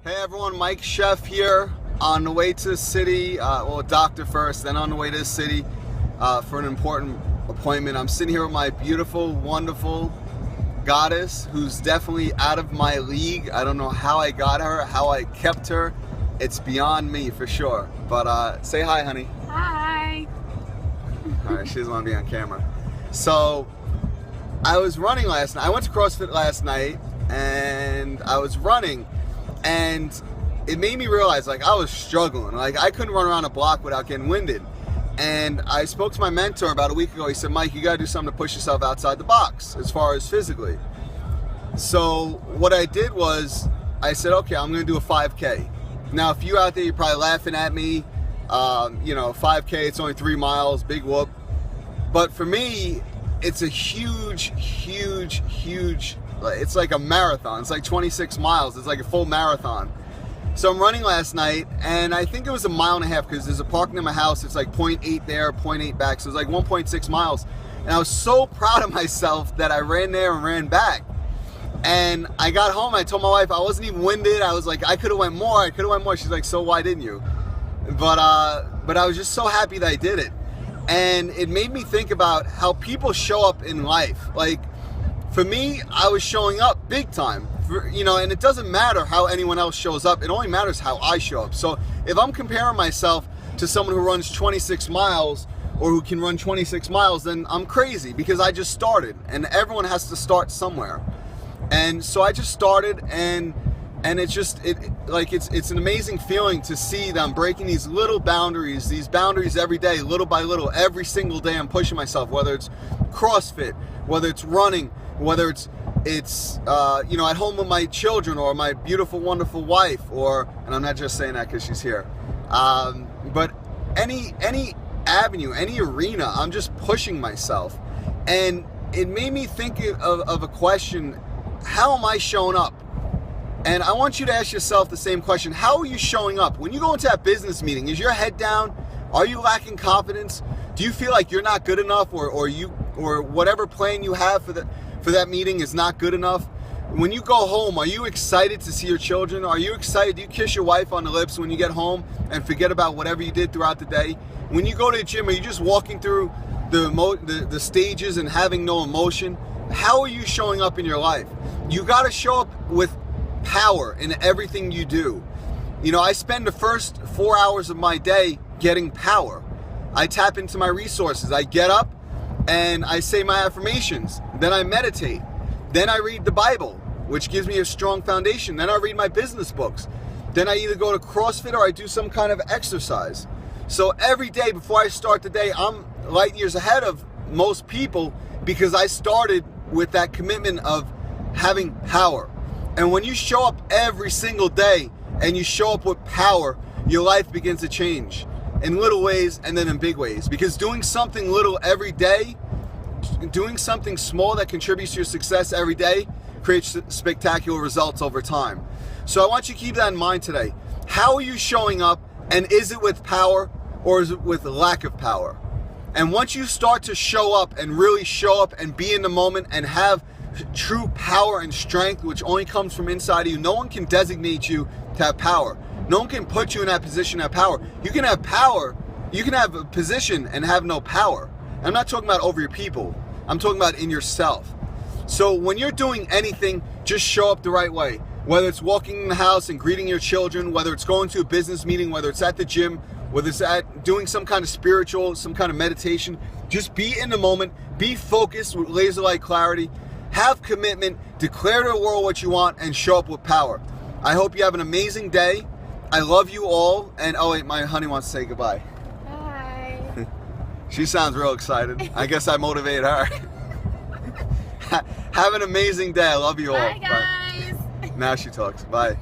Hey everyone, Mike Chef here on the way to the city, well, doctor first, then on the way to the city for an important appointment. I'm sitting here with my beautiful, wonderful goddess who's definitely out of my league. I don't know how I got her, how I kept her. It's beyond me for sure. But say hi, honey. Hi. All right, she doesn't want to be on camera. So I was running last night. I went to CrossFit last night and I was running. And it made me realize, like, I was struggling. Like, I couldn't run around a block without getting winded. And I spoke to my mentor about a week ago. He said, Mike, you got to do something to push yourself outside the box as far as physically. So what I did was I said, okay, I'm going to do a 5K. Now, if you out there, you're probably laughing at me. You know, 5K, it's only 3 miles, big whoop. But for me, it's a huge, it's like a marathon. It's like 26 miles. It's like a full marathon. So I'm running last night, and I think it was 1.5 miles because there's a park near my house. It's like 0.8 there, 0.8 back. So it's like 1.6 miles. And I was so proud of myself that I ran there and ran back. And I got home, and I told my wife I wasn't even winded. I was like, I could have went more. She's like, so why didn't you? But I was just so happy that I did it. And it made me think about how people show up in life. Like, for me, I was showing up big time, you know, and it doesn't matter how anyone else shows up. It only matters how I show up. So if I'm comparing myself to someone who runs 26 miles or who can run 26 miles, then I'm crazy because I just started, and everyone has to start somewhere. And so I just started, and it's just, it's an amazing feeling to see that I'm breaking these little boundaries, every day, little by little. Every single day I'm pushing myself, whether it's CrossFit, whether it's running, whether it's you know, at home with my children or my beautiful, wonderful wife, and I'm not just saying that because she's here, but any avenue, any arena, I'm just pushing myself. And it made me think of a question: how am I showing up? And I want you to ask yourself the same question. How are you showing up? When you go into that business meeting, is your head down? Are you lacking confidence? Do you feel like you're not good enough, or whatever plan you have for that meeting is not good enough? When you go home, are you excited to see your children? Are you excited? Do you kiss your wife on the lips when you get home and forget about whatever you did throughout the day? When you go to the gym, are you just walking through the stages and having no emotion? How are you showing up in your life? You got to show up with power in everything you do. You know, I spend the first 4 hours of my day getting power. I tap into my resources. I get up and I say my affirmations. Then I meditate. Then I read the Bible, which gives me a strong foundation. Then I read my business books. Then I either go to CrossFit or I do some kind of exercise. So every day before I start the day, I'm light years ahead of most people because I started with that commitment of having power. And when you show up every single day and you show up with power, your life begins to change in little ways and then in big ways. Because doing something little every day, doing something small that contributes to your success every day, creates spectacular results over time. So I want you to keep that in mind today. How are you showing up, and is it with power or is it with lack of power? And once you start to show up and really show up and be in the moment and have true power and strength, which only comes from inside of you. No one can designate you to have power. No one can put you in that position to have power. You can have power, you can have a position and have no power. I'm not talking about over your people. I'm talking about in yourself. So when you're doing anything, just show up the right way. Whether it's walking in the house and greeting your children, whether it's going to a business meeting, whether it's at the gym, whether it's at doing some kind of spiritual, some kind of meditation, just be in the moment, be focused with laser-like clarity. Have commitment, declare to the world what you want, and show up with power. I hope you have an amazing day. I love you all. And oh wait, my honey wants to say goodbye. Bye. She sounds real excited. I guess I motivated her. Have an amazing day. I love you all. Bye, guys. Bye. Now she talks. Bye.